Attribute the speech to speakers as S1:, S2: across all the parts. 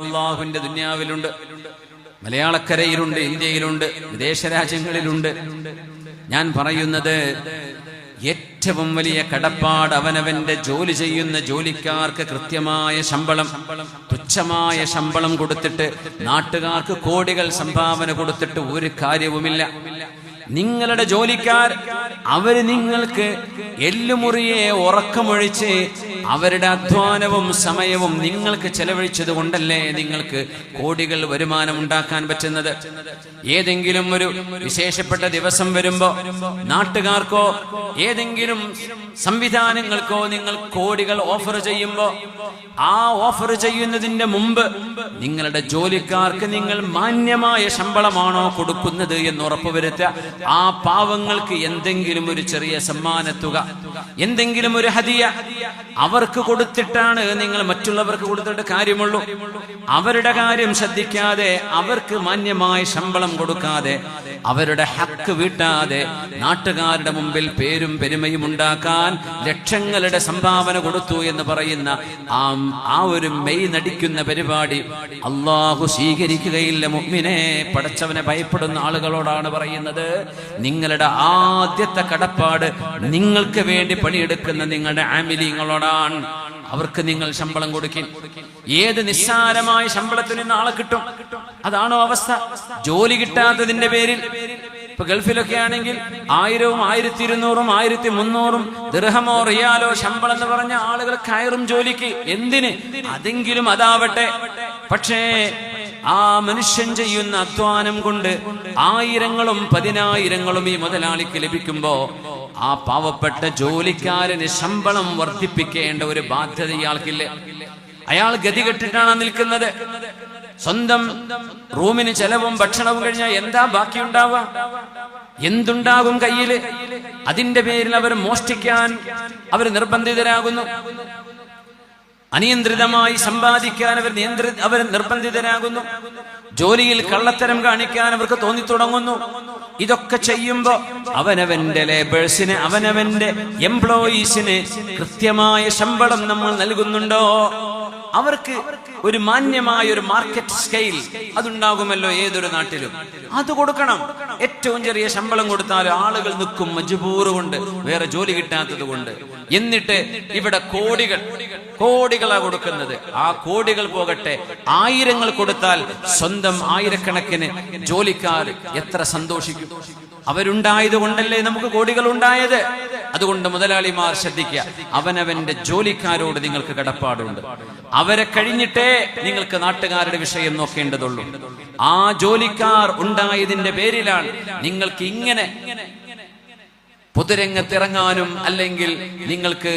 S1: അല്ലാഹുവിന്റെ ദുനിയാവിലുണ്ട്, മലയാളക്കരയിലുണ്ട്, ഇന്ത്യയിലുണ്ട്, വിദേശ രാജ്യങ്ങളിലുണ്ട്. ഞാൻ പറയുന്നത് ഏറ്റവും വലിയ കടപ്പാട് അവനവന്റെ ജോലി ചെയ്യുന്ന ജോലിക്കാർക്ക് കൃത്യമായ ശമ്പളം, തുച്ഛമായ ശമ്പളം കൊടുത്തിട്ട് നാട്ടുകാർക്ക് കോടികൾ സംഭാവന കൊടുത്തിട്ട് ഒരു കാര്യവുമില്ല. നിങ്ങളുടെ ജോലിക്കാർ അവര് നിങ്ങൾക്ക് എല്ലുമുറിയെ ഉറക്കമൊഴിച്ച് അവരുടെ അധ്വാനവും സമയവും നിങ്ങൾക്ക് ചെലവഴിച്ചത് കൊണ്ടല്ലേ നിങ്ങൾക്ക് കോടികൾ വരുമാനം ഉണ്ടാക്കാൻ പറ്റുന്നത്. ഏതെങ്കിലും ഒരു വിശേഷപ്പെട്ട ദിവസം വരുമ്പോ നാട്ടുകാർക്കോ ഏതെങ്കിലും സംവിധാനങ്ങൾക്കോ നിങ്ങൾ കോടികൾ ഓഫർ ചെയ്യുമ്പോ ആ ഓഫർ ചെയ്യുന്നതിന്റെ മുമ്പ് നിങ്ങളുടെ ജോലിക്കാർക്ക് നിങ്ങൾ മാന്യമായ ശമ്പളമാണോ കൊടുക്കുന്നത് എന്ന് ഉറപ്പുവരുത്തുക. ആ പാവങ്ങൾക്ക് എന്തെങ്കിലും ഒരു ചെറിയ സമ്മാനത്തുക, എന്തെങ്കിലും ഒരു ഹദിയ അവർക്ക് കൊടുത്തിട്ടാണ് നിങ്ങൾ മറ്റുള്ളവർക്ക് കൊടുത്തിട്ട് കാര്യമുള്ളൂ. അവരുടെ കാര്യം ശ്രദ്ധിക്കാതെ, അവർക്ക് മാന്യമായ ശമ്പളം കൊടുക്കാതെ, അവരുടെ ഹക്ക് വീട്ടാതെ നാട്ടുകാരുടെ മുമ്പിൽ പേരും പെരുമയും ഉണ്ടാക്കാൻ ലക്ഷങ്ങളുടെ സംഭാവന കൊടുത്തു എന്ന് പറയുന്ന ആ ഒരു മെയ് നടിക്കുന്ന പരിപാടി അള്ളാഹു സ്വീകരിക്കുകയില്ല. മുഅ്മിനേ, പടച്ചവനെ ഭയപ്പെടുന്ന ആളുകളോടാണ് പറയുന്നത്. നിങ്ങളുടെ ആദ്യത്തെ കടപ്പാട് നിങ്ങൾക്ക് വേണ്ടി പണിയെടുക്കുന്ന നിങ്ങളുടെ ആമിലീങ്ങളോടാണ്. അവർക്ക് നിങ്ങൾ ശമ്പളം കൊടുക്കും. ഏത് നിസ്സാരമായ ശമ്പളത്തിന് നാളെ കിട്ടും. അതാണോ അവസ്ഥ? ജോലി കിട്ടാത്തതിന്റെ പേരിൽ ഇപ്പൊ ഗൾഫിലൊക്കെ ആണെങ്കിൽ 1000, 1200, 1300 ദിർഹമോ റിയാലോ ശമ്പളം എന്ന് പറഞ്ഞ ആളുകൾ കയറും ജോലിക്ക്. എന്തിന്? അതെങ്കിലും അതാവട്ടെ. പക്ഷേ ആ മനുഷ്യൻ ചെയ്യുന്ന അധ്വാനം കൊണ്ട് ആയിരങ്ങളും പതിനായിരങ്ങളും ഈ മുതലാളിക്ക് ലഭിക്കുമ്പോ ആ പാവപ്പെട്ട ജോലിക്കാരന് ശമ്പളം വർദ്ധിപ്പിക്കേണ്ട ഒരു ബാധ്യത ഇയാൾക്കില്ലേ? അയാൾ ഗതികെട്ടിട്ടാണ് നിൽക്കുന്നത്. സ്വന്തം റൂമിന് ചെലവും ഭക്ഷണവും കഴിഞ്ഞാൽ എന്താ ബാക്കിയുണ്ടാവുക? എന്തുണ്ടാകും കയ്യില്? അതിന്റെ പേരിൽ അവർ മോഷ്ടിക്കാൻ അവർ നിർബന്ധിതരാകുന്നു. അനിയന്ത്രിതമായി സമ്പാദിക്കാൻ അവർ നിർബന്ധിതരാകുന്നു. ജോലിയിൽ കള്ളത്തരം കാണിക്കാൻ അവർക്ക് തോന്നിത്തുടങ്ങുന്നു. ഇതൊക്കെ ചെയ്യുമ്പോ അവനവന്റെ ലേബേഴ്സിന്, അവനവന്റെ എംപ്ലോയീസിന് കൃത്യമായ ശമ്പളം നമ്മൾ നൽകുന്നുണ്ടോ? അവർക്ക് ഒരു മാന്യമായ ഒരു മാർക്കറ്റ് സ്കെയിൽ അതുണ്ടാകുമല്ലോ ഏതൊരു നാട്ടിലും. അത് കൊടുക്കണം. ഏറ്റവും ചെറിയ ശമ്പളം കൊടുത്താൽ ആളുകൾ നിൽക്കും, മജ്ബൂറ് കൊണ്ട്, വേറെ ജോലി കിട്ടാത്തത് കൊണ്ട്. എന്നിട്ട് ഇവിടെ കോടികളാ കൊടുക്കുന്നത്. ആ കോടികൾ പോകട്ടെ, ആയിരങ്ങൾ കൊടുത്താൽ സ്വന്തം ആയിരക്കണക്കിന് ജോലിക്കാർ എത്ര സന്തോഷിക്കും. അവരുണ്ടായത് കൊണ്ടല്ലേ നമുക്ക് കോടികൾ ഉണ്ടായത്. അതുകൊണ്ട് മുതലാളിമാർ ശ്രദ്ധിക്കുക, അവനവന്റെ ജോലിക്കാരോട് നിങ്ങൾക്ക് കടപ്പാടുണ്ട്. അവരെ കഴിഞ്ഞിട്ടേ നിങ്ങൾക്ക് നാട്ടുകാരുടെ വിഷയം നോക്കേണ്ടതുള്ളൂ. ആ ജോലിക്കാർ ഉണ്ടായതിന്റെ പേരിലാണ് നിങ്ങൾക്ക് ഇങ്ങനെ പൊതുരംഗത്തിറങ്ങാനും അല്ലെങ്കിൽ നിങ്ങൾക്ക്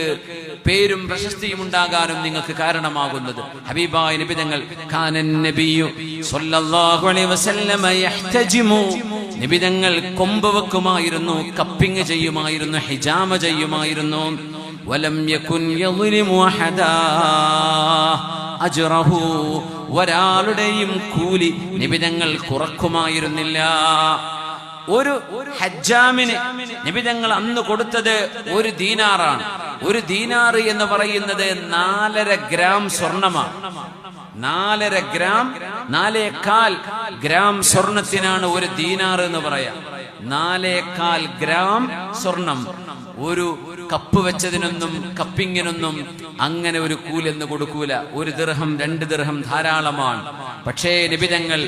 S1: പേരും പ്രശസ്തിയും ഉണ്ടാകാനും നിങ്ങൾക്ക് കാരണമാകുന്നത്. ഹബീബായ നബി തങ്ങൾ കാനൻ നബിയു സ്വല്ലല്ലാഹു അലൈഹി വസല്ലമ യഹ്തജിമു, നബി തങ്ങൾ കൊമ്പ് വെക്കുമായിരുന്നു, കപ്പിംഗ് ചെയ്യുമായിരുന്നു, ഹിജാമ ചെയ്യുമായിരുന്നു. വലം യകുൻ യളിമു അഹദാ അജ്റഹു, ഒരാളുടെയും കൂലി നബി തങ്ങൾ കുറക്കുമായിരുന്നില്ല. ഒരു ഹജ്ജാമിന് നബി തങ്ങൾ അന്ന് കൊടുത്തത് 1 ദീനാറാണ്. 1 ദീനാർ എന്ന് പറയുന്നത് 4.5 ഗ്രാം സ്വർണമാണ്. 4.25 ഗ്രാം സ്വർണത്തിനാണ് 1 ദീനാർ എന്ന് പറയാം. 4.25 ഗ്രാം സ്വർണം. ഒരു കപ്പ് വെച്ചതിനൊന്നും കപ്പിങ്ങിനൊന്നും അങ്ങനെ ഒരു കൂലെന്ന് കൊടുക്കൂല. 1 ദിർഹം 2 ദിർഹം ധാരാളമാണ്. പക്ഷേ നബി തങ്ങൾ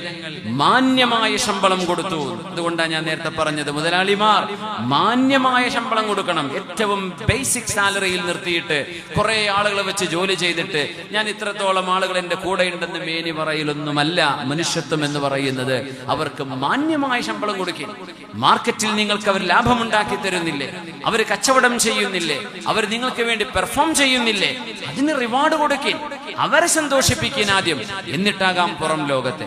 S1: മാന്യമായ ശമ്പളം കൊടുത്തു. അതുകൊണ്ടാണ് ഞാൻ നേരത്തെ പറഞ്ഞത്, മുതലാളിമാർ മാന്യമായ ശമ്പളം കൊടുക്കണം. ഏറ്റവും ബേസിക് സാലറിയിൽ നിർത്തിയിട്ട് കുറെ ആളുകളെ വെച്ച് ജോലി ചെയ്തിട്ട് ഞാൻ ഇത്രത്തോളം ആളുകൾ എന്റെ കൂടെ ഉണ്ടെന്ന് മേനി പറയലൊന്നുമല്ല മനുഷ്യത്വം എന്ന് പറയുന്നത്. അവർക്ക് മാന്യമായ ശമ്പളം കൊടുക്കും. മാർക്കറ്റിൽ നിങ്ങൾക്ക് അവർ ലാഭമുണ്ടാക്കി തരുന്നില്ലേ? അവർ കച്ചവടം ചെയ്യുന്നില്ലേ? അവർ നിങ്ങൾക്ക് വേണ്ടി പെർഫോം ചെയ്യുന്നില്ലേ? അതിന് റിവാർഡ് കൊടുക്കും. അവരെ സന്തോഷിപ്പിക്കാൻ ആദ്യം, എന്നിട്ടാകാം പുറം ലോകത്തെ.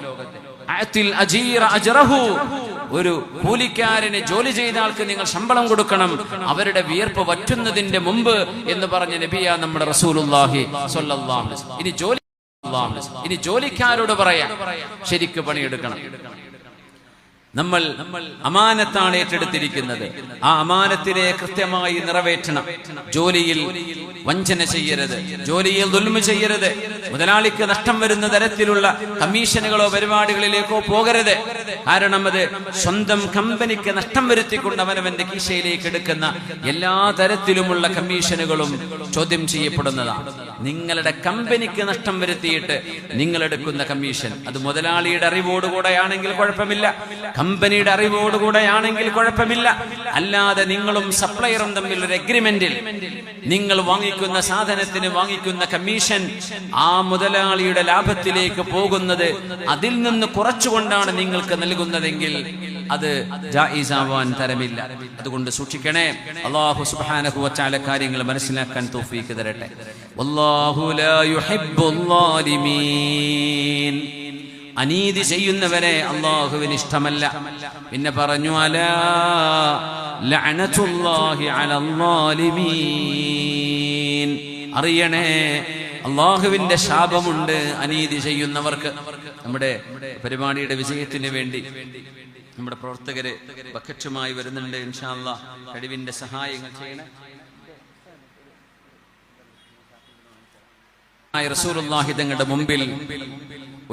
S1: ഒരു കൂലിക്കാരന് ജോലി ചെയ്ത ആൾക്ക് നിങ്ങൾ ശമ്പളം കൊടുക്കണം, അവരുടെ വിയർപ്പ് വറ്റുന്നതിന്റെ മുമ്പ് എന്ന് പറഞ്ഞ നബിയാ നമ്മുടെ റസൂലുള്ളാഹി സ്വല്ലല്ലാഹു അലൈഹി വസല്ലം. ഇനി ജോലിക്കാരോട് പറയാം, ശരിക്ക് പണിയെടുക്കണം. നമ്മൾ അമാനത്താണ് ഏറ്റെടുത്തിരിക്കുന്നത്. ആ അമാനത്തിനെ കൃത്യമായി നിറവേറ്റണം. ജോലിയിൽ വഞ്ചന ചെയ്യരുത്, ജോലിയിൽ ദുൽമ ചെയ്യരുത്, മുതലാളിക്ക് നഷ്ടം വരുന്ന തരത്തിലുള്ള കമ്മീഷനുകളോ പരിപാടികളിലേക്കോ പോകരുത്. കാരണം അത് സ്വന്തം കമ്പനിക്ക് നഷ്ടം വരുത്തിക്കൊണ്ട് അവനവന്റെ കീശയിലേക്ക് എടുക്കുന്ന എല്ലാ തരത്തിലുമുള്ള കമ്മീഷനുകളും ചോദ്യം ചെയ്യപ്പെടുന്നതാണ്. നിങ്ങളുടെ കമ്പനിക്ക് നഷ്ടം വരുത്തിയിട്ട് നിങ്ങൾ എടുക്കുന്ന കമ്മീഷൻ അത് മുതലാളിയുടെ അറിവോടുകൂടെയാണെങ്കിൽ കുഴപ്പമില്ല, കമ്പനിയുടെ അറിവോടുകൂടെയാണെങ്കിൽ കുഴപ്പമില്ല. അല്ലാതെ നിങ്ങളും സപ്ലയറും തമ്മിൽ ഒരു എഗ്രിമെന്റിൽ നിങ്ങൾ വാങ്ങിക്കുന്ന സാധനത്തിന് വാങ്ങിക്കുന്ന കമ്മീഷൻ ആ മുതലാളിയുടെ ലാഭത്തിലേക്ക് പോകുന്നത് അതിൽ നിന്ന് കുറച്ചുകൊണ്ടാണ് നിങ്ങൾക്ക് നൽകുന്നതെങ്കിൽ അത് ജായിസാവാൻ തരമില്ല. അതുകൊണ്ട് സൂക്ഷിക്കണേ. അല്ലാഹു സുബ്ഹാനഹു വ തആല കാര്യങ്ങൾ മനസ്സിലാക്കാൻ തൗഫീഖ് തരട്ടെ. വല്ലാഹു ലാ യുഹിബ്ബുൽ ളാലിമീൻ. അനീതി ചെയ്യുന്നവരെ അല്ലാഹുവിന് ഇഷ്ടമല്ല. പിന്നെ പറഞ്ഞു അലാ ലഅനതുല്ലാഹി അലൽ ളാലിമീൻ. അറിയണേ, അല്ലാഹുവിന്റെ ശാപമുണ്ട് അനീതി ചെയ്യുന്നവർക്ക്. നമ്മുടെ പരിപാടിയുടെ വിജയത്തിന് വേണ്ടി നമ്മുടെ പ്രവർത്തകര് ബക്കറ്റുമായി വരുന്നുണ്ട്. ഇൻഷാ അല്ലാഹ് കഴിവിന്റെ സഹായങ്ങൾ ചെയ്യണം. റസൂലുള്ളാഹി തങ്ങളുടെ മുമ്പിൽ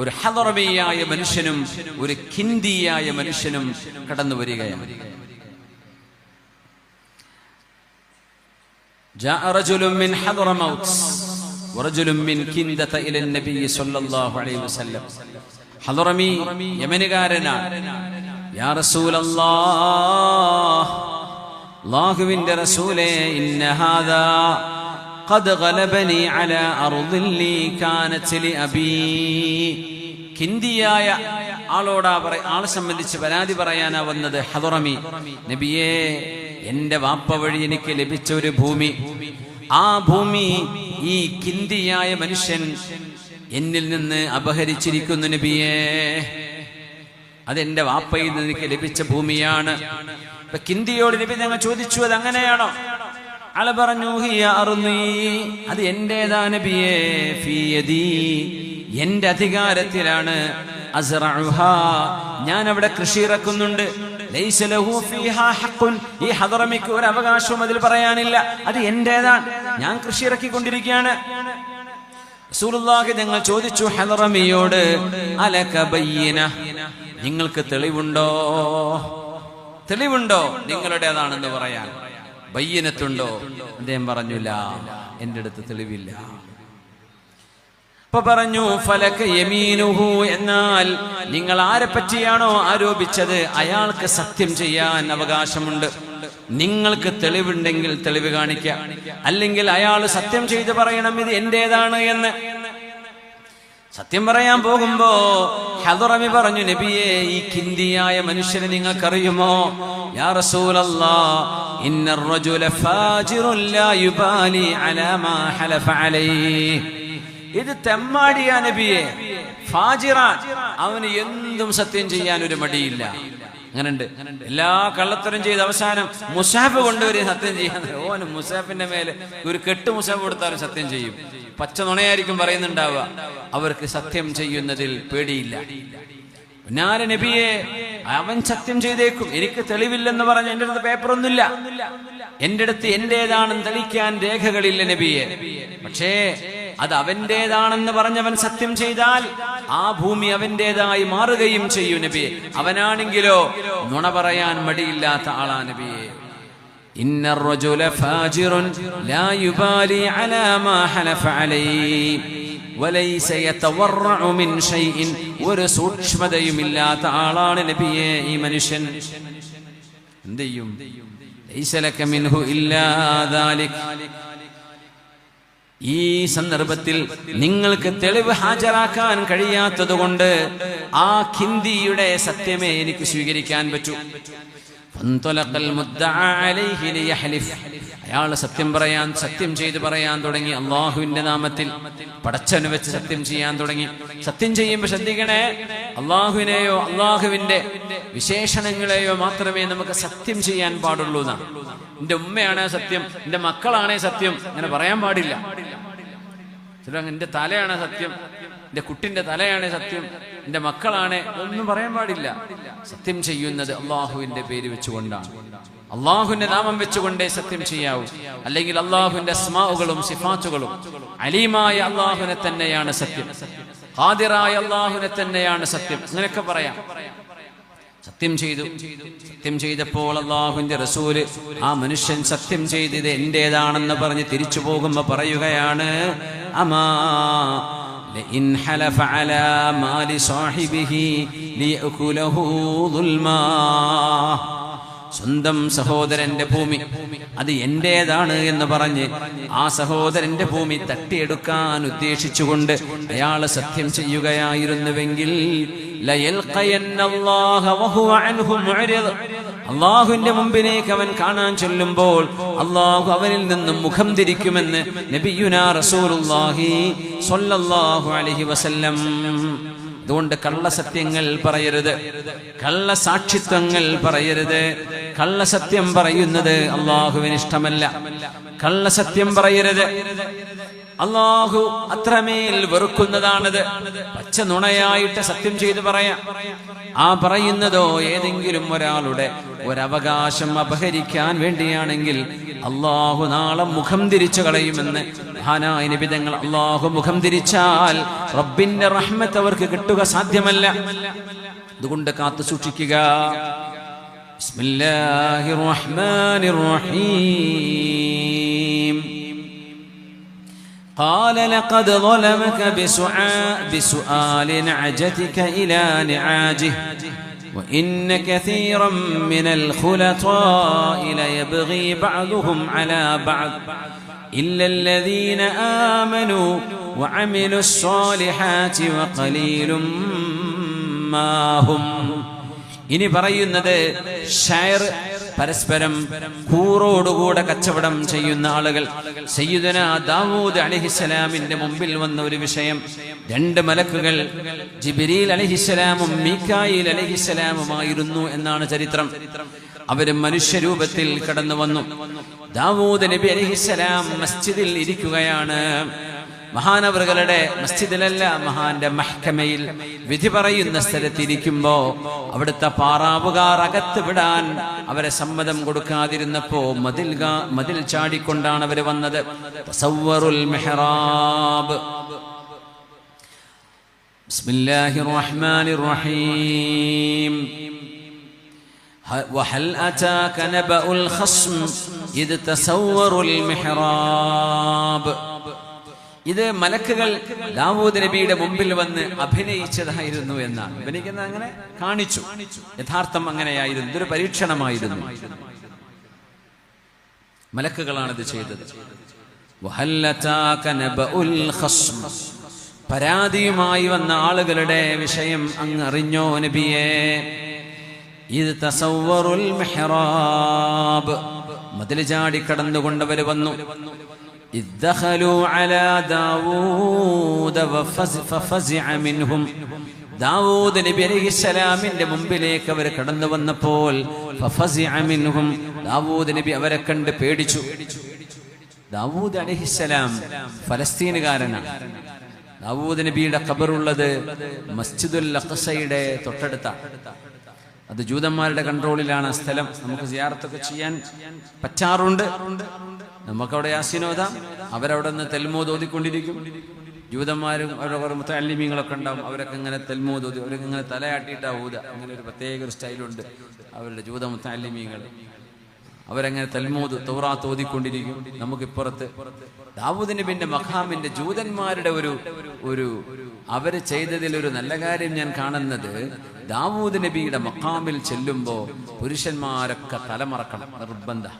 S1: ഒരു ഹദറമിയായ മനുഷ്യനും ഒരു കിന്ദിയായ മനുഷ്യനും കടന്നു വരികയാണ്. ജാഅ റജുലുൻ മിൻ ഹദറമൗത്ത് വറജുലുൻ മിൻ കിന്ദത ഇല നബി സ്വല്ലല്ലാഹു അലൈഹി വസല്ലം. ഹദറമി യമനുകാരനാണ്. യാ റസൂലല്ലാഹ്, അല്ലാഹുവിന്റെ റസൂലേ, ഇന്ന ഹാദാ ഖദ് ഗലബനി അലാ അർദിൻ ലീ കാനത് ലി അബീ. കിന്ദിയായ ആളെ സംബന്ധിച്ച് പരാതി പറയാനാ വന്നത് ഹദറമി. നബിയേ, എന്റെ വാപ്പ വഴി എനിക്ക് ലഭിച്ച ഒരു ഭൂമി, ആ ഭൂമി ഈ കിന്ദിയായ മനുഷ്യൻ എന്നിൽ നിന്ന് അപഹരിച്ചിരിക്കുന്നു നബിയേ. അതെന്റെ വാപ്പയിൽ നിന്ന് എനിക്ക് ലഭിച്ച ഭൂമിയാണ്. ഇപ്പൊ കിന്ദിയോട് നബി ഞങ്ങൾ ചോദിച്ചു, അത് അങ്ങനെയാണോ? ആള് പറഞ്ഞു, ഹിയ അർളി, അത് എന്റേതാ നബിയേ, ഫീ യദി, എന്റെ അധികാരത്തിലാണ്. അസ്റഉഹാ, ഞാൻ അവിടെ കൃഷി ഇറക്കുന്നുണ്ട്. ലൈസ ലഹു ഫീഹാ ഹഖ്ഖുൻ, ഈ ഹദറമിക്ക് ഒരു അവകാശവും അതിൽ പറയാനില്ല. അത് എന്റേതാണ്, ഞാൻ കൃഷി ഇറക്കിക്കൊണ്ടിരിക്കുകയാണ്. റസൂലുള്ളാഹി ഞങ്ങൾ ചോദിച്ചു ഹദറമിയോട്, അലക ബയ്യിന, നിങ്ങൾക്ക് തെളിവുണ്ടോ? തെളിവുണ്ടോ നിങ്ങളുടേതാണെന്ന് പറയാൻ? ബയ്യിനത്തുണ്ടോ? അദ്ദേഹം പറഞ്ഞില്ല, എന്റെ അടുത്ത് തെളിവില്ല. അപ്പൊ പറഞ്ഞു, ഫലക യമീനുഹു, എന്നാൽ നിങ്ങൾ ആരെ പറ്റിയാണോ ആരോപിച്ചത് അയാൾക്ക് സത്യം ചെയ്യാൻ അവകാശമുണ്ട്. നിങ്ങൾക്ക് തെളിവുണ്ടെങ്കിൽ തെളിവ് കാണിക്കുക, അല്ലെങ്കിൽ അയാൾ സത്യം ചെയ്ത് പറയണം ഇത് എന്റേതാണ് എന്ന്. സത്യം പറയാൻ പോകുമ്പോ ഹദറമി പറഞ്ഞു, നബിയേ, ഈ കിന്ദിയായ മനുഷ്യനെ നിങ്ങൾക്കറിയുമോ? യാ റസൂലല്ലാഹ്, ഇന്നർ റജുല ഫാജിറുൻ ലാ യുബാലി അലാ മാ ഹലഫ അലൈഹി. ഇത് തെമ്മാടിയാ നബിയെ, ഫാജിറാൻ, അവന് എന്തും സത്യം ചെയ്യാൻ ഒരു മടിയില്ല. അങ്ങനെയുണ്ട്, എല്ലാ കള്ളത്തരം ചെയ്ത് അവസാനം മുസാഫ് കൊണ്ടുവരും സത്യം ചെയ്യാൻ. ഓന് മുസാഫിന്റെ മേലെ ഒരു കെട്ട് മുസാഫ് കൊടുത്താലും സത്യം ചെയ്യും. പച്ച നുണയായിരിക്കും പറയുന്നുണ്ടാവുക. അവർക്ക് സത്യം ചെയ്യുന്നതിൽ പേടിയില്ല. ഞാന് നബിയെ, അവൻ സത്യം ചെയ്തേക്കും, എനിക്ക് തെളിവില്ലെന്ന് പറഞ്ഞ എന്റെ അടുത്ത് പേപ്പറൊന്നുമില്ല, എന്റെ അടുത്ത് എന്റേതാണെന്ന് തെളിയിക്കാൻ രേഖകളില്ല നബിയെ. പക്ഷേ അത് അവന്റേതാണെന്ന് പറഞ്ഞവൻ സത്യം ചെയ്താൽ ആ ഭൂമി അവന്റേതായി മാറുകയും ചെയ്യും നബിയെ. അവനാണെങ്കിലോ നുണ പറയാൻ മടിയില്ലാത്ത ആളാ നബിയെ. ഇന്നർ റജുല ഫാജിറുൻ ലാ യുബാലി അലാ മാ ഹലഫ അലൈഹി വലൈസ യതവറഉ മിൻ ഷൈഇൻ, ഒരു സൂക്ഷ്മതയുമില്ലാത്ത ആളാണ് നബിയെ ഈ മനുഷ്യൻ. എന്ത് ചെയ്യും? ലൈസ ലക മിൻഹു ഇല്ലാ ദാലിക്. ഈ സന്ദർഭത്തിൽ നിങ്ങൾക്ക് തെളിവ് ഹാജരാക്കാൻ കഴിയാത്തതുകൊണ്ട് ആ കിന്ദിയുടെ സത്യമേ എനിക്ക് സ്വീകരിക്കാൻ പറ്റൂ. അയാൾ സത്യം ചെയ്ത് പറയാൻ തുടങ്ങി. അള്ളാഹുവിന്റെ നാമത്തിൽ പടച്ചവനെ വെച്ച് സത്യം ചെയ്യാൻ തുടങ്ങി. സത്യം ചെയ്യുമ്പോൾ ശ്രദ്ധിക്കണേ, അള്ളാഹുവിനെയോ അള്ളാഹുവിന്റെ വിശേഷണങ്ങളെയോ മാത്രമേ നമുക്ക് സത്യം ചെയ്യാൻ പാടുള്ളൂ എന്നാണ്. എന്റെ ഉമ്മയാണേ സത്യം, എന്റെ മക്കളാണേ സത്യം, അങ്ങനെ പറയാൻ പാടില്ല. ചില എന്റെ തലയാണ് സത്യം, എന്റെ കുട്ടിന്റെ തലയാണ് സത്യം, എന്റെ മക്കളാണ്, ഒന്നും പറയാൻ പാടില്ല. സത്യം ചെയ്യുന്നത് അള്ളാഹുവിന്റെ പേര് വെച്ചുകൊണ്ടാണ്, അള്ളാഹുവിന്റെ നാമം വെച്ചുകൊണ്ടേ സത്യം ചെയ്യാവൂ. അല്ലെങ്കിൽ അള്ളാഹുവിന്റെ അസ്മാഉകളും സിഫാത്തുകളും, അലീമായ അള്ളാഹുവിനെ തന്നെയാണ് സത്യം, ഖാദിറായ അള്ളാഹുവിനെ തന്നെയാണ് സത്യം, അങ്ങനെയൊക്കെ പറയാം. സത്യം ചെയ്തു. സത്യം ചെയ്തപ്പോൾ അള്ളാഹുവിന്റെ റസൂല് ആ മനുഷ്യൻ സത്യം ചെയ്തത് എന്റേതാണെന്ന് പറഞ്ഞ് തിരിച്ചു പോകുമ്പോ പറയുകയാണ്, അമാ ലഇൻ ഹലഫ അലാ മാലി സാഹിബിഹി ലിയഅകുലഹു ദുൽമാ. സ്വന്തം സഹോദരന്റെ ഭൂമി അത് എന്റേതാണ് എന്ന് പറഞ്ഞ് ആ സഹോദരന്റെ ഭൂമി തട്ടിയെടുക്കാൻ ഉദ്ദേശിച്ചുകൊണ്ട് അയാൾ സത്യം ചെയ്യുകയായിരുന്നുവെങ്കിൽ അള്ളാഹുവിന്റെ മുമ്പിലേക്ക് അവൻ കാണാൻ ചൊല്ലുമ്പോൾ അള്ളാഹു അവനിൽ നിന്നും മുഖം തിരിക്കുമെന്ന് നബിയുനാ റസൂലുള്ളാഹി സ്വല്ലല്ലാഹു അലൈഹി വസല്ലം. അതുകൊണ്ട് കള്ളസത്യങ്ങൾ പറയരുത്, കള്ളസാക്ഷിത്വങ്ങൾ പറയരുത്. കള്ളസത്യം പറയുന്നത് അള്ളാഹുവിന് ഇഷ്ടമല്ല. കള്ളസത്യം പറയരുത്, അള്ളാഹു അത്രമേൽ വെറുക്കുന്നതാണത്. പച്ച നുണയായിട്ട് സത്യം ചെയ്ത് പറയാം. ആ പറയുന്നതോ ഏതെങ്കിലും ഒരാളുടെ ഒരവകാശം അപഹരിക്കാൻ വേണ്ടിയാണെങ്കിൽ അള്ളാഹു നാളെ മുഖം തിരിച്ചു കളയുമെന്ന് മഹാനായ നബി തങ്ങൾ. അള്ളാഹു മുഖം തിരിച്ചാൽ റബ്ബിന്റെ റഹ്മത്ത് അവർക്ക് കിട്ടുക സാധ്യമല്ല. അതുകൊണ്ട് കാത്തു സൂക്ഷിക്കുക. ബിസ്മില്ലാഹിർ റഹ്മാനിർ റഹീം. قال لقد ظلمك بسؤال نعجتك إلى نعاجه وإن كثيرا من الخلطاء ليبغي بعضهم على بعض إلا الذين آمنوا وعملوا الصالحات وقليل ما هم. ഇനി പറയുന്നത് ഷയർ, പരസ്പരം കൂറോടുകൂടെ കച്ചവടം ചെയ്യുന്ന ആളുകൾ. സയ്യിദുനാ ദാവൂദ് അലൈഹിസ്സലാമിന്റെ മുമ്പിൽ വന്ന ഒരു വിഷയം. രണ്ട് മലക്കുകൾ ജിബ്രീൽ അലൈഹിസ്സലാമും മീകായിൽ അലൈഹിസ്സലാമുമായിരുന്നു എന്നാണ് ചരിത്രം. അവര് മനുഷ്യരൂപത്തിൽ കടന്നു വന്നു. ദാവൂദ് നബി അലൈഹിസ്സലാം മസ്ജിദിൽ ഇരിക്കുകയാണ്. മഹാനവറുകളുടെ മസ്ജിദിലല്ല, മഹാന്റെ മഹ്കമയിൽ വിധി പറയുന്ന സ്ഥലത്തിരിക്കുമ്പോ അവിടുത്തെ പാറാവുകാർ അകത്ത് വിടാൻ അവരെ സമ്മതം കൊടുക്കാതിരുന്നപ്പോ മതിൽ ചാടിക്കൊണ്ടാണ് അവര് വന്നത്. തസവ്വറുൽ മിഹ്റാബ്. ബിസ്മില്ലാഹിർ റഹ്മാനിർ റഹീം. وهل أتاك نبأ الخصم إذ تسوروا المحراب. ഇത് മലക്കുകൾ ദാവൂദ് നബിയുടെ മുമ്പിൽ വന്ന് അഭിനയിച്ചതായിരുന്നു എന്നാണ്. അഭിനയിക്കുന്നത് അങ്ങനെ കാണിച്ചു, യഥാർത്ഥം അങ്ങനെയായിരുന്നു. ഇതൊരു പരീക്ഷണമായിരുന്നു. മലക്കുകളാണിത് ചെയ്തത്. പരാതിയുമായി വന്ന ആളുകളുടെ വിഷയം അങ്ങ് അറിഞ്ഞോ നബിയേ? ഇത് തസവ്വറുൽ മിഹ്റാബ്. മതിൽ ചാടി കടന്നുകൊണ്ടവര് വന്നു. ഇദ്ദഖലൂ അലാ ദാവൂദ ഫഫസിഅ മിൻഹും. ദാവൂദ് നബി അലൈഹിസ്സലാമിന്റെ മുമ്പിലേക്ക് അവർ കടന്നു വന്നപ്പോൾ ഫഫസിഅ മിൻഹും, ദാവൂദ് നബി അവരെ കണ്ട് പേടിച്ചു. ദാവൂദ് അലൈഹിസ്സലാം ഫലസ്തീനുകാരനാണ്. ദാവൂദ് നബിയുടെ ഖബറുള്ളത് മസ്ജിദുൽ അഖ്സയുടെ തൊട്ടടുത്താണ്. അത് ജൂതന്മാരുടെ കൺട്രോളിലാണ് ആ സ്ഥലം. നമുക്ക് സിയാറത്തൊക്കെ ചെയ്യാൻ പറ്റാറുണ്ട്. നമുക്കവിടെ യാസീൻ ഓതാം, അവരവിടെ നിന്ന് തെൽമൂദ് ഓതിക്കൊണ്ടിരിക്കും. ജൂതന്മാരും അവരുടെ കുറെ മുത്തഅല്ലിമീങ്ങളൊക്കെ ഉണ്ടാവും. അവരൊക്കെ ഇങ്ങനെ തെൽമൂദ് ഓതി, അവരൊക്കെ ഇങ്ങനെ തലയാട്ടിയിട്ടാ ഊത. അങ്ങനെ ഒരു പ്രത്യേക ഒരു സ്റ്റൈലുണ്ട് അവരുടെ ജൂത മുത്തഅല്ലിമീങ്ങൾ. അവരങ്ങനെ തെൽമൂദ് തൗറാത്ത് ഓതിക്കൊണ്ടിരിക്കും. നമുക്കിപ്പുറത്ത് ദാവൂദ് നബിന്റെ മഖാമിന്റെ ജൂതന്മാരുടെ ഒരു അവര് ചെയ്തതിൽ ഒരു നല്ല കാര്യം ഞാൻ കാണുന്നത്, ദാവൂദ് നബിയുടെ മഖാമിൽ ചെല്ലുമ്പോ പുരുഷന്മാരൊക്കെ തലമറക്കണം, നിർബന്ധം.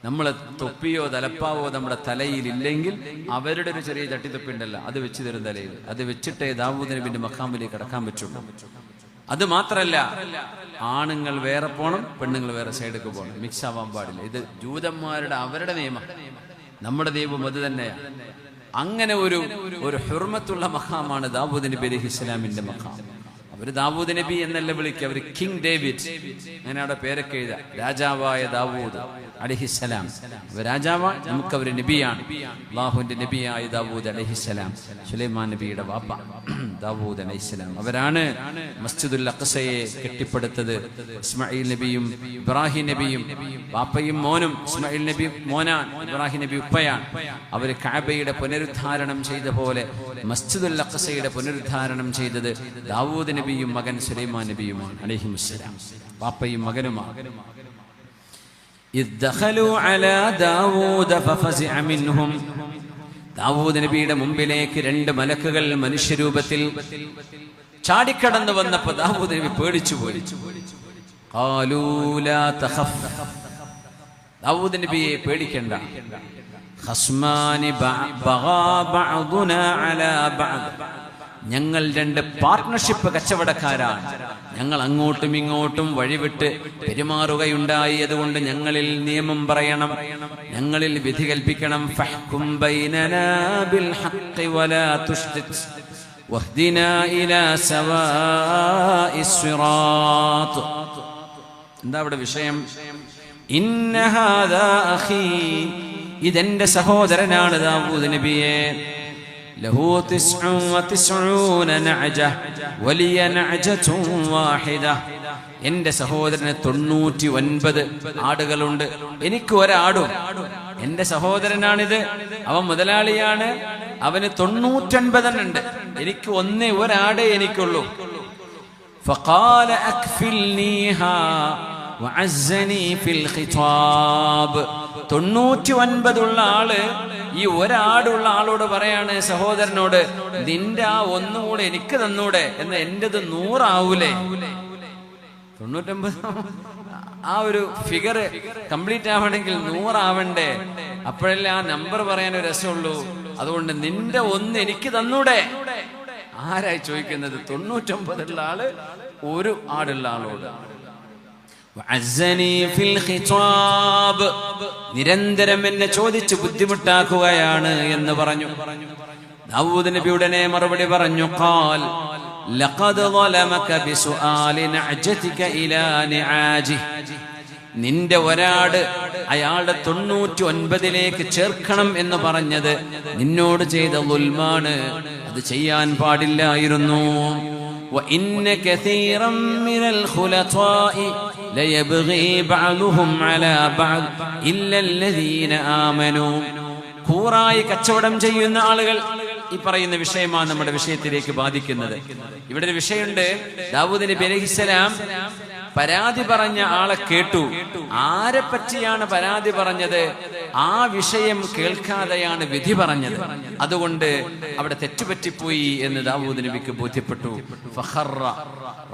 S1: നമ്മൾ തൊപ്പിയോ തലപ്പാവോ നമ്മുടെ തലയിൽ ഇല്ലെങ്കിൽ അവരുടെ ഒരു ചെറിയ ചട്ടിത്തൊപ്പി ഉണ്ടല്ലോ, അത് വെച്ച് തരും തലയിൽ. അത് വെച്ചിട്ടേ ദാവൂദ് നബിന്റെ മഖാമിലേക്ക് കടക്കാൻ പറ്റുള്ളൂ. അത് മാത്രല്ല, ആണുങ്ങൾ വേറെ പോണം, പെണ്ണുങ്ങൾ വേറെ സൈഡിലേക്ക് പോകണം. മിക്സ് ആവാൻ പാടില്ല. ഇത് ജൂതന്മാരുടെ അവരുടെ നിയമം, നമ്മുടെ നിയമം അത് തന്നെയാണ്. അങ്ങനെ ഒരു ഹുർമത്തുള്ള മഖാമാണ് ദാവൂദ് നബി അലൈഹിസ്സലാമിന്റെ മഖാം. ഒരു ദാവൂദ് നബി എന്നല്ല വിളിക്കുക, അവർ കിങ് ഡേവിഡ്, അങ്ങനെ അവിടെ പേരൊക്കെ എഴുതാം. രാജാവായ ദാവൂദ് അലൈഹിസ്സലാം, രാജാവാണ്, നമുക്ക് അവർ നബിയാണ്. അല്ലാഹുവിന്റെ നബിയായ ദാവൂദ് അലൈഹിസ്സലാം, സുലൈമാൻ നബിയുടെ വാപ്പ ദാവൂദ് അലൈഹിസ്സലാം, അവരാണ് മസ്ജിദുൽ അഖ്സയെ കെട്ടിപ്പടുത്തത്. ഇസ്മായിൽ നബിയും ഇബ്രാഹിം നബിയും വാപ്പയും മോനും. ഇസ്മായിൽ നബി മോനാൻ, ഇബ്രാഹിം നബി ഉപ്പയാണ്. അവര് കഅബയുടെ പുനരുദ്ധാരണം ചെയ്ത പോലെ മസ്ജിദുൽ അഖ്സയുടെ പുനരുദ്ധാരണം ചെയ്തത് ദാവൂദ് നബിയും മകൻ സുലൈമാൻ നബിയുമാണ് അലൈഹിമുസ്സലാം, വാപ്പയും മകനുമാണ്. ദാവൂദ് നബിയുടെ മുമ്പിലേക്ക് 2 മലക്കുകൾ മനുഷ്യരൂപത്തിൽ ചാടിക്കടന്നു വന്നപ്പോ ദാവൂദ് നബി പേടിച്ചു പോയി. ദാവൂദ് നബിയെ പേടിക്കണ്ട, ഞങ്ങൾ 2 പാർട്ട്ണർഷിപ്പ് കച്ചവടക്കാരാണ്, ഞങ്ങൾ അങ്ങോട്ടും ഇങ്ങോട്ടും വഴിവിട്ട് പെരുമാറുകയുണ്ടായി, അതുകൊണ്ട് ഞങ്ങളിൽ നിയമം പറയണം, ഞങ്ങളിൽ വിധി കൽപ്പിക്കണം. ഫഹ്കും ബൈനനാ ബിൽ ഹഖ് വലാ തുശ്തിത് വഹ്ദിനാ ഇലാ സവാഇസ് സിറാത്ത്. എന്താ അവിടെ വിഷയം? ഇന്ന ഹാദാ അഖീ, ഇതെന്റെ സഹോദരനാണ് ദാവൂദ് നബിയെ. ലഹു 99 നഅജ വലിയ നഅജതുൻ വാഹിദ, എന്റെ സഹോദരന് 99 ആടുകളുണ്ട്, എനിക്ക് ഒരാടും. എന്റെ സഹോദരനാണിത്, അവൻ മുതലാളിയാണ്, അവന് 99 ഉണ്ട്, എനിക്ക് ഒരാടേ എനിക്കുള്ളൂ. ഫഖാല അക്ഫിൽനീഹാ വഅസ്സനി ഫിൽ ഖിതാബ്. 99 ഉള്ള ആള് ഈ ഒരാടുള്ള ആളോട് പറയാണ്, സഹോദരനോട്, നിന്റെ ആ ഒന്നുകൂടെ എനിക്ക് തന്നൂടെ എന്ന്. എന്റേത് 100 ആവൂലേ? 99 ആ ഒരു ഫിഗർ കംപ്ലീറ്റ് ആവണമെങ്കിൽ 100 ആവണ്ടേ? അപ്പോഴല്ലേ ആ നമ്പർ പറയാൻ ഒരു രസമുള്ളൂ. അതുകൊണ്ട് നിന്റെ 1 എനിക്ക് തന്നൂടെ? ആരായി ചോദിക്കുന്നത്? 99 ഉള്ള ആള് ഒരു ആടുള്ള ആളോട്. നിരന്തരം എന്നെ ചോദിച്ച് ബുദ്ധിമുട്ടാക്കുകയാണ് എന്ന് പറഞ്ഞു. ദാവൂദ് നബി ഉടനെ മറുപടി പറഞ്ഞു, ഖാൽ ലഖദ് ളലമക ബിസുആലി നഅജതിക ഇലാ നിആജിഹി, നിന്റെ ഒരാട് അയാളുടെ 99ലേക്ക് ചേർക്കണം എന്ന് പറഞ്ഞത് നിന്നോട് ചെയ്ത ദുൽമാണ്, അത് ചെയ്യാൻ പാടില്ലായിരുന്നു. وإن كثيرا من الخلطاء ليبغي بعضهم على بعض إلا الذين آمنوا. കൂറായി കച്ചവടം ചെയ്യുന്ന ആളുകൾ, ഈ പറയുന്ന വിഷയമാണ് നമ്മുടെ വിഷയത്തിലേക്ക് ബാധിക്കുന്നത്. ഇവിടെ ഒരു വിഷയമുണ്ട്. ദാവൂദ് നബി അലൈഹിസ്സലാം പരാതി പറഞ്ഞ ആളെ കേട്ടു. ആരെ പറ്റിയാണ് പരാതി പറഞ്ഞത്? ആ വിഷയം കേൾക്കാതെയാണ് വിധി പറഞ്ഞത്. അതുകൊണ്ട് അവിടെ തെറ്റുപറ്റിപ്പോയി എന്ന് ദാവൂദ് നബിക്ക് ബോധ്യപ്പെട്ടു. ഫഖറ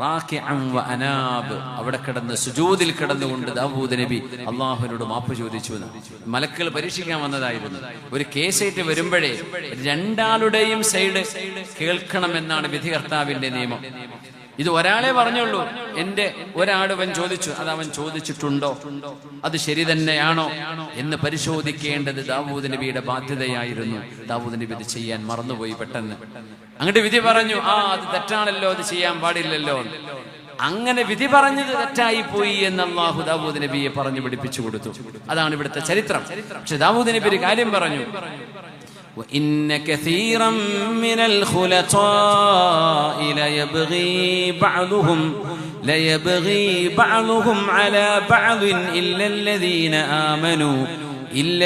S1: റാകിഅൻ വഅനാബ്, അവിടെ കിടന്ന് സുജൂദിൽ കിടന്നുകൊണ്ട് ദാവൂദ് നബി അല്ലാഹുവിനോട് മാപ്പ് ചോദിച്ചു. മലക്കുകൾ പരീക്ഷിക്കാൻ വന്നതായിരുന്നു. ഒരു കേസായിട്ട് വരുമ്പോഴേ 2 ആളുടെയും സൈഡ് കേൾക്കണമെന്നാണ് വിധികർത്താവിന്റെ നിയമം. ഇത് ഒരാളെ പറഞ്ഞുള്ളൂ, എന്റെ ഒരാടവൻ ചോദിച്ചു, അത് അവൻ ചോദിച്ചിട്ടുണ്ടോ, അത് ശരി തന്നെയാണോ എന്ന് പരിശോധിക്കേണ്ടത് ദാവൂദ് നബിയുടെ ബാധ്യതയായിരുന്നു. ദാവൂദ് നബി ഇത് ചെയ്യാൻ മറന്നുപോയി. പെട്ടെന്ന് അങ്ങോട്ട് വിധി പറഞ്ഞു, അത് തെറ്റാണല്ലോ, അത് ചെയ്യാൻ പാടില്ലല്ലോ. അങ്ങനെ വിധി പറഞ്ഞത് തെറ്റായി പോയി എന്ന് അല്ലാഹു ദാവൂദ് നബിയെ പറഞ്ഞു പഠിപ്പിച്ചു കൊടുത്തു. അതാണ് ഇവിടുത്തെ ചരിത്രം. പക്ഷെ ദാവൂദ് നബി ഒരു കാര്യം പറഞ്ഞു, وإن كثيرا من الخلطاء ليبغي بعضهم على بعض إلا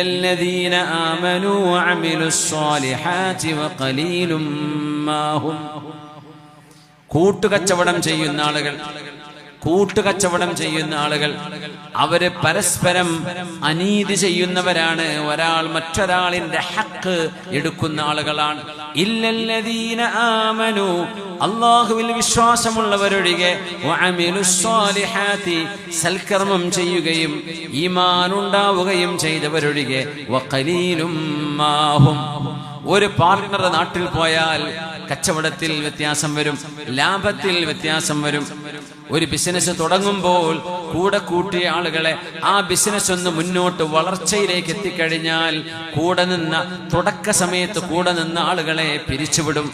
S1: الذين آمنوا وعملوا الصالحات وقليل ما هم. കൂട്ടുകച്ചവടം ചെയ്യുന്ന ആളുകൾ അവര് പരസ്പരം അനീതി ചെയ്യുന്നവരാണ്. ഒരാൾ മറ്റൊരാളിന്റെ ഹക്ക് എടുക്കുന്ന ആളുകളാണ്. ഇല്ലല്ലദീന ആമനു, അല്ലാഹുവിൽ വിശ്വാസമുള്ളവരൊഴികെ, വഅമിലുസ് സ്വാലിഹാത്തി, സൽക്കർമ്മം ചെയ്യുകയും ഈമാൻ ഉണ്ടാവുകയും ചെയ്തവരൊഴികെ, വഖലീലും മാഹും. ഒരു പാർട്ണർ നാട്ടിൽ പോയാൽ കച്ചവടത്തിൽ വ്യത്യാസം വരും, ലാഭത്തിൽ വ്യത്യാസം വരും. ഒരു ബിസിനസ് തുടങ്ങുമ്പോൾ കൂടെ കൂട്ടിയ ആളുകളെ ആ ബിസിനസ് ഒന്ന് മുന്നോട്ട് വളർച്ചയിലേക്ക് എത്തിക്കഴിഞ്ഞാൽ കൂടെ നിന്ന തുടക്ക സമയത്ത് കൂടെ നിന്ന ആളുകളെ പിരിച്ചുവിടും.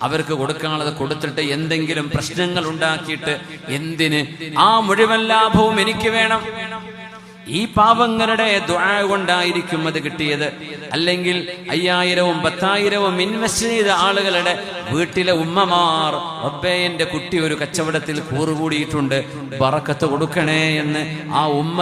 S1: അവർക്ക് കൊടുക്കാനുള്ളത് കൊടുത്തിട്ട് എന്തെങ്കിലും പ്രശ്നങ്ങൾ ഉണ്ടാക്കിയിട്ട് എന്തിന് ആ മുഴുവൻ ലാഭവും എനിക്ക് വേണം. ഈ പാവങ്ങളുടെ ദുആ കൊണ്ടായിരിക്കും അത് കിട്ടിയത്. അല്ലെങ്കിൽ 5000-ഉം 10,000-ഉം ഇൻവെസ്റ്റ് ചെയ്ത ആളുകളുടെ വീട്ടിലെ ഉമ്മമാർ, റബ്ബേ എന്റെ കുട്ടി ഒരു കച്ചവടത്തിൽ കൂറുകൂടിയിട്ടുണ്ട്, ബറക്കത്ത് കൊടുക്കണേ എന്ന് ആ ഉമ്മ